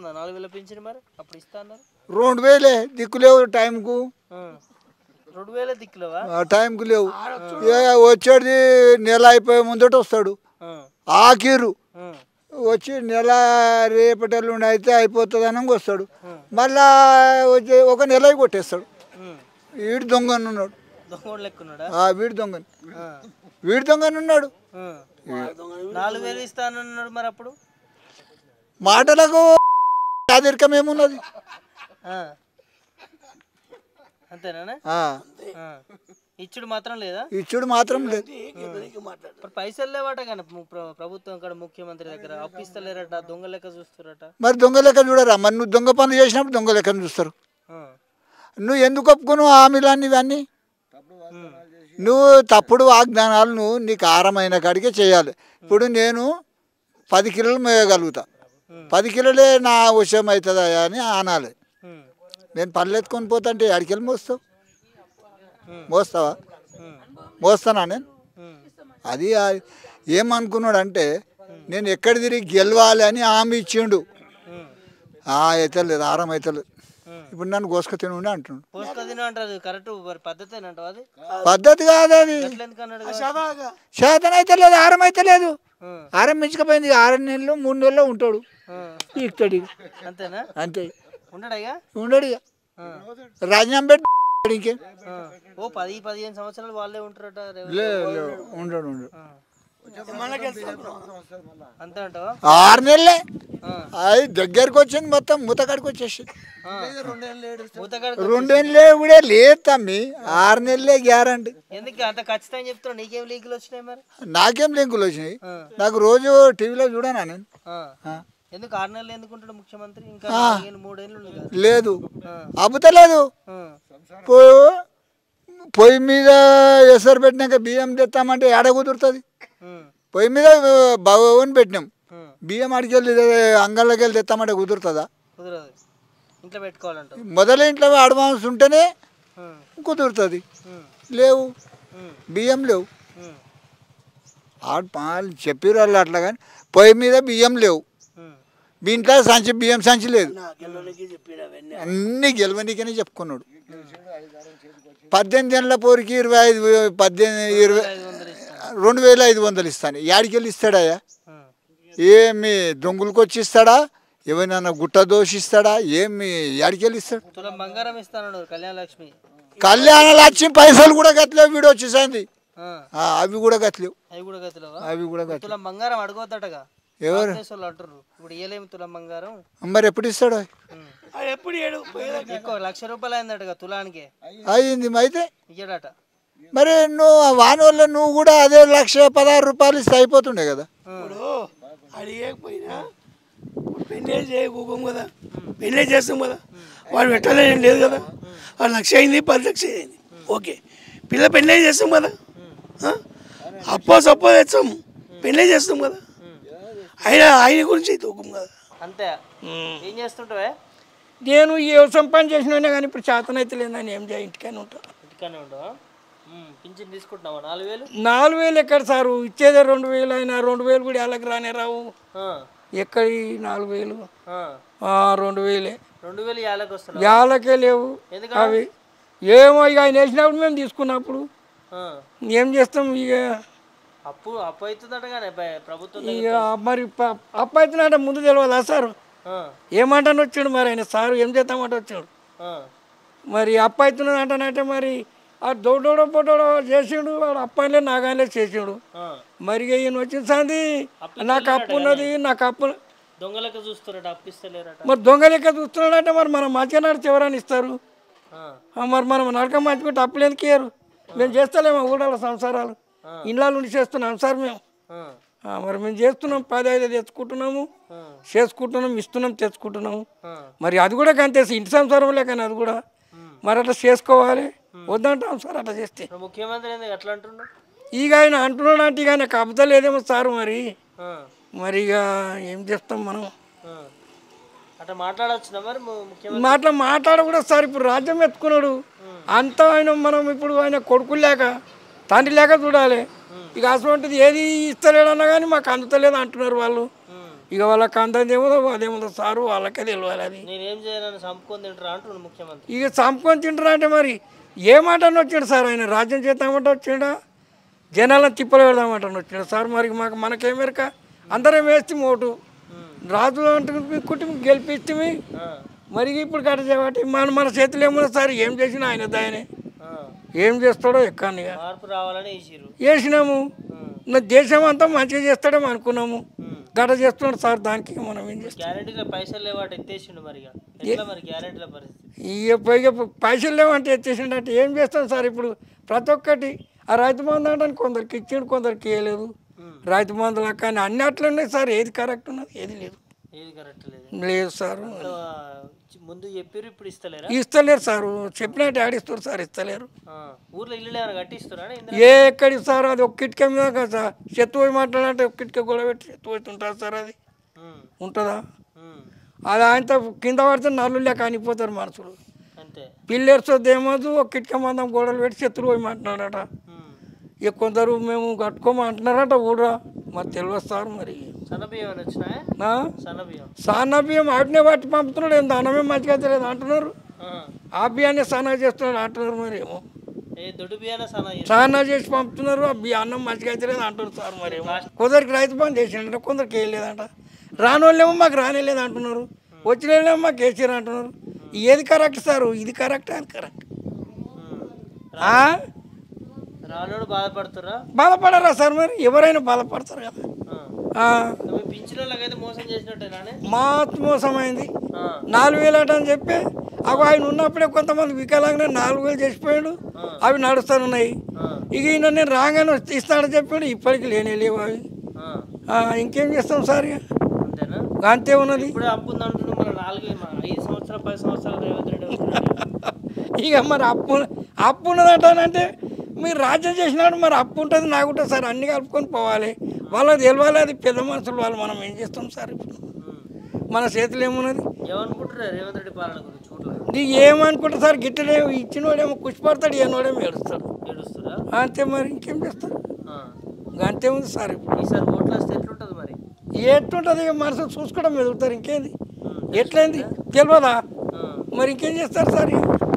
వస్తుందా 4000 పింఛన్ మరి అప్పుడు ఇస్తా అన్నారు 2000 దిక్కులేవు టైంకు 2000 దిక్కులేవా టైంకు లేవు వచ్చేది నెల అయిపోయే ముందట వస్తాడు ఆఖీరు వచ్చి నెల రేపటి అయితే అయిపోతుంది అని వస్తాడు మళ్ళా వచ్చి ఒక నెల కొట్టేస్తాడు వీడు దొంగను ఉన్నాడు వీడు దొంగను ఉన్నాడు 4000 ఇస్తానన్నాడు మరి అప్పుడు మాటలకు ఆదరికం ఏమున్నది అంతేనా ఇచ్చుడు మాత్రం లేదా ఇచ్చుడు మాత్రం లేదు పైసలు లేవట కానీ ప్రభుత్వం కాడ ముఖ్యమంత్రి దగ్గర అప్పిస్తలేరట దొంగ లెక్క చూస్తారట మరి దొంగ లెక్క చూడరా మరి నువ్వు దొంగ పనులు చేసినప్పుడు దొంగ లెక్కను చూస్తారు నువ్వు ఎందుకు ఒప్పుకున్నావు హామీలన్నీ ఇవన్నీ నువ్వు తప్పుడు వాగ్దానాలు నువ్వు నీకు ఆరమైన కాడికే చేయాలి ఇప్పుడు నేను 10 కిలోలు మోయగలుగుతా 10 కిలోలే నా విషయం అవుతుందా అని అనాలి నేను పళ్ళు ఎత్తుకొని పోతా అంటే ఎడికెళ్ళి మోస్తావా మోస్తానా నేను అది ఏమనుకున్నాడు అంటే నేను ఎక్కడ తిరిగి గెలవాలి అని హామీ ఇచ్చిండు అవుతలేదు ఆరం అవుతలేదు ఇప్పుడు నన్ను గోసుక తినండి అంటున్నాడు పద్ధతి కాదు అది శాతం అయితే లేదు ఆరం అయితే లేదు ఆరం మించకపోయింది 6 నెలలు 3 నెలలు ఉంటాడు ఇస్తాడు అంతే ఉండడు ఇక రాజీనామా పెట్టి ఇంకే 10-15 సంవత్సరాలు వాళ్ళే ఉంటారట ఉండడు అంతే అంటావా 6 నెలలే అది దగ్గరకు వచ్చింది మొత్తం మూతకాడికి వచ్చేసి 2 నెలలే కూడా లేదు తమ్మి 6 నెలలే గ్యారంటీ ఎందుకు అంత ఖచ్చితంగా చెప్తున్నా నీకేం లీకులు వచ్చినాయి మరి నాకేం లింకులు వచ్చినాయి నాకు రోజు టీవీలో చూడనా నేను ఎందుకు 6 నెలలు ఎందుకుంటాడు ముఖ్యమంత్రి ఇంకా 3 ఏళ్ళు లేదు అబ్బుతలేదు పొయ్యి మీద ఎసరు పెట్టినాక బియ్యం తెస్తామంటే ఏడ కుదురుతుంది పొయ్యి మీద బాగుని పెట్టినాం బియ్యం అడికెళ్ళి అంగళ్ళకి వెళ్ళి తెస్తామంటే కుదురుతుందా ఇంట్లో పెట్టుకోవాలంట మొదలు ఇంట్లో అడ్వాన్స్ ఉంటేనే కుదురుతుంది లేవు బియ్యం లేవు చెప్పారు వాళ్ళు అట్లా కానీ పొయ్యి మీద బియ్యం లేవు ఇంట్లో బియ్యం సంచి లేదు అన్ని గెలవనికనే చెప్పుకున్నాడు 18 ఏళ్ళ పోరికి 2500 ఇస్తాను యాడికెళ్ళి ఇస్తాడయ్యా ఏమి దొంగలకు వచ్చి ఇస్తాడా ఎవరైనా గుట్ట దోషిస్తాడా ఏమి యాడికెళ్ళి ఇస్తాడు కళ్యాణ లక్ష్మి పైసలు కూడా కట్టలేవు వీడు వచ్చేసింది అవి కూడా కట్టలేవు బంగారం అడగొద్దటగా ఎవరు మరి ఎప్పుడు ఇస్తాడు ₹1,00,000 అయిందట తులానికి అయింది అయితే మరి నువ్వు వాని వల్ల నువ్వు కూడా అదే ₹1,16,000 ఇస్తే అయిపోతుండే కదా అడిగకపోయినా పెళ్ళి చేయకోం కదా పెళ్ళి చేస్తాం కదా వాడు పెట్టలేం లేదు కదా 1,00,000 అయింది 10,00,000 అయింది ఓకే పిల్ల పెళ్ళి చేస్తాం కదా సప్పో తెచ్చాం పెళ్ళి చేస్తాం కదా ఆయన గురించి అయితే ఊకం కదా అంతే ఏం చేస్తుంటావే నేను వ్యవసాయం పని చేసినా కానీ ఇప్పుడు చేతనైతే లేదని ఏం చేయ ఇంటికైనా ఉంటావా పింఛన్ తీసుకుంటున్నావా 4,000 ఎక్కడ సారు ఇచ్చేదే 2,000 అయినా 2,000 కూడా ఎలాగ రానే రావు ఎక్కడి 4,000 2,000 యాలకే లేవు అవి ఏమో ఇక ఆయన వేసినప్పుడు మేము తీసుకున్నప్పుడు ఏం చేస్తాం ఇక అప్పు అవుతుందట కానీ ప్రభుత్వం ఇక మరి అప్పు అవుతుందంటే ముందు తెలియదా సార్ ఏమంటాను వచ్చాడు మరి ఆయన సారు ఏం చేద్దామంటే వచ్చాడు మరి అప్పు అవుతున్నది అంటానంటే మరి ఆ దొడ్డోడో పొట్టోడో చేసిండు వాడు అప్పాయిలే నాగాయలే చేసాడు మరి ఈయన వచ్చింది నాకు అప్పు ఉన్నది నాకు అప్పు దొంగలెక్క చూస్తారట అప్పిస్తలేరట మరి దొంగ లెక్క చూస్తున్నాడంటే మరి మనం మంచిగా నడిచి ఎవరైనా ఇస్తారు మరి మనం నడక మంచుకుంటే అప్పులు ఎందుకు ఇయ్యరు మేము చేస్తలేము ఊళ్ళో సంసారాలు ఇళ్ళ నుండి చేస్తున్నాం సార్ మేము మరి మేము చేస్తున్నాం 10-5 తెచ్చుకుంటున్నాము చేసుకుంటున్నాం ఇస్తున్నాం తెచ్చుకుంటున్నాము మరి అది కూడా కంటే ఇంటి సంసారం లేకని అది కూడా మరి అట్లా చేసుకోవాలి వద్దంటాం సార్ అట్లా చేస్తే ముఖ్యమంత్రి ఎట్లా అంటున్నాడు ఇక ఆయన అంటున్నాడు అంటే ఇక ఆయన కబుతా లేదేమో సార్ మరి ఇక ఏం చేస్తాం మనం అట్లా మాట్లాడవచ్చు మరి మాట్లాడకూడదు సార్ ఇప్పుడు రాజ్యం ఎత్తుకున్నాడు అంతా ఆయన మనం ఇప్పుడు ఆయన కొడుకులు లేక తండ్రి లేక చూడాలి ఇక అటువంటిది ఏది ఇస్తలేడన్నా కానీ మాకు అందుతలేదు అంటున్నారు వాళ్ళు ఇక వాళ్ళకి అందేమో అదేమో సారు వాళ్ళకే తెలియాలి అది. నేనేం చేయాలని చంపుకొని తింటారా అంటున్నాడు ముఖ్యమంత్రి. ఇక చంపుకొని తింటారా అంటే మరి ఏ మాటని వచ్చాడు సార్ ఆయన? రాజ్యం చేద్దామంటే వచ్చాడా, జనాలను తిప్పలు పెడదామంటే వచ్చాడు సార్? మరి మనకేమెరక అందరం వేస్తే ఓటు రాజు అంటే కుటుంబం గెలిపిస్తే మరి ఇప్పుడు కట్ట చేయబట్టి మన చేతులు ఏమన్నా సార్? ఏం చేసినా ఆయన దాయనే ఏం చేస్తాడో ఎక్కడిని మార్పు రావాలని వేసినాము. నా దేశం అంతా మంచిగా చేస్తాడేమో అనుకున్నాము, గట చేస్తున్నాడు సార్. దానికి మనం ఏం చేస్తాం? పైసలు లేవాట ఎత్తేసిండు మరి గ్యారెంటీల పరిస్థితి. ఇక పైసలు లేవంటే ఎత్తేసిండు అంటే ఏం చేస్తాం సార్? ఇప్పుడు ప్రతి ఒక్కటి ఆ రైతు బంధు అంటే కొందరికి ఇచ్చిండు, కొందరికి ఇవ్వలేదు. రైతు బంధులు కానీ అన్ని అట్లున్నాయి సార్. ఏది కరెక్ట్ ఉన్నది, ఏది లేదు. లేదు సార్. ముందు చెప్పారు, ఇప్పుడు ఇస్తలేరు సార్. చెప్పినట్టు ఆడిస్తారు సార్, ఇస్తలేరు. ఊర్లో ఇల్లు కట్టిస్తారా? ఎక్కడి సార్? అది ఒక కిటికీ మీద కదా సార్. చెత్త పోయి మాట్లాడాలంటే ఒక కిటికీ గొడవ పెట్టి చెత్త పోతుంటుంది సార్. అది ఉంటుందా? అది ఆయనతో కింద పడితే నల్లు కానిపోతారు మనుషులు. పిల్లర్స్ వద్దేమోదు ఒక కిటికీ మందం గోడలు పెట్టి చెత్తలు పోయి మాట్లాడట. ఇక కొందరు మేము కట్టుకోమంటున్నారట కూడా, మరి తెలియదు సార్. మరి సన్న బియ్యం ఆటినే పట్టి పంపుతున్నాడు. ఏందో అన్నమే మంచిగా తెలియదు అంటున్నారు. ఆ బియ్యాన్ని సన్నా చేస్తున్నాడు అంటున్నారు. మరి ఏమో సానా చేసి పంపుతున్నారు. ఆ అన్నం మంచిగా తెలియదు అంటున్నారు సార్. మరి ఏమో కొందరికి రైతు బంధు చేసిండ, కొందరికి వేయలేదంట. రాని వాళ్ళేమో మాకు రానేలేదు అంటున్నారు, వచ్చిన వాళ్ళేమో మాకు వేసారు అంటున్నారు. ఏది కరెక్ట్ సార్? ఇది కరెక్ట్, అది కరెక్ట్. బాధపడరా సార్? మరి ఎవరైనా బాధపడతారు కదా. మాత్ మోసమైంది. 4,000 అట అని చెప్పి అవి ఆయన ఉన్నప్పుడే కొంతమంది వికలాంగా 4,000 చేసిపోయాడు. అవి నడుస్తున్నాయి. ఇక ఈయన నేను రాగానే ఇస్తాడని చెప్పాడు, ఇప్పటికి లేనే లేవు అవి. ఇంకేం చేస్తాం సార్? అంతే ఉన్నది. ఇక మరి అప్పు ఉన్నదంటానంటే మీరు రాజ్యం చేసినాడు, మరి అప్పు ఉంటుంది, నాకు ఉంటుంది సార్. అన్ని కలుపుకొని పోవాలి, వాళ్ళకి తెలవాలి. అది పెద్ద మనుషులు వాళ్ళు. మనం ఏం చేస్తాం సార్? ఇప్పుడు మన చేతులు ఏమున్నది? నీకు ఏమనుకుంటా సార్? గిట్టలే ఇచ్చినోడేమో కుషిపడతాడు, ఏనోడేమో ఏడుస్తాడు. అంతే మరి ఇంకేం చేస్తారు? అంతే ఉంది సార్. ఇప్పుడు ఎట్లుంటుంది? ఇక మనసు చూసుకోవడం ఎదుగుతారు. ఇంకేంది? ఎట్లయింది తెలియదా? మరి ఇంకేం చేస్తారు సార్?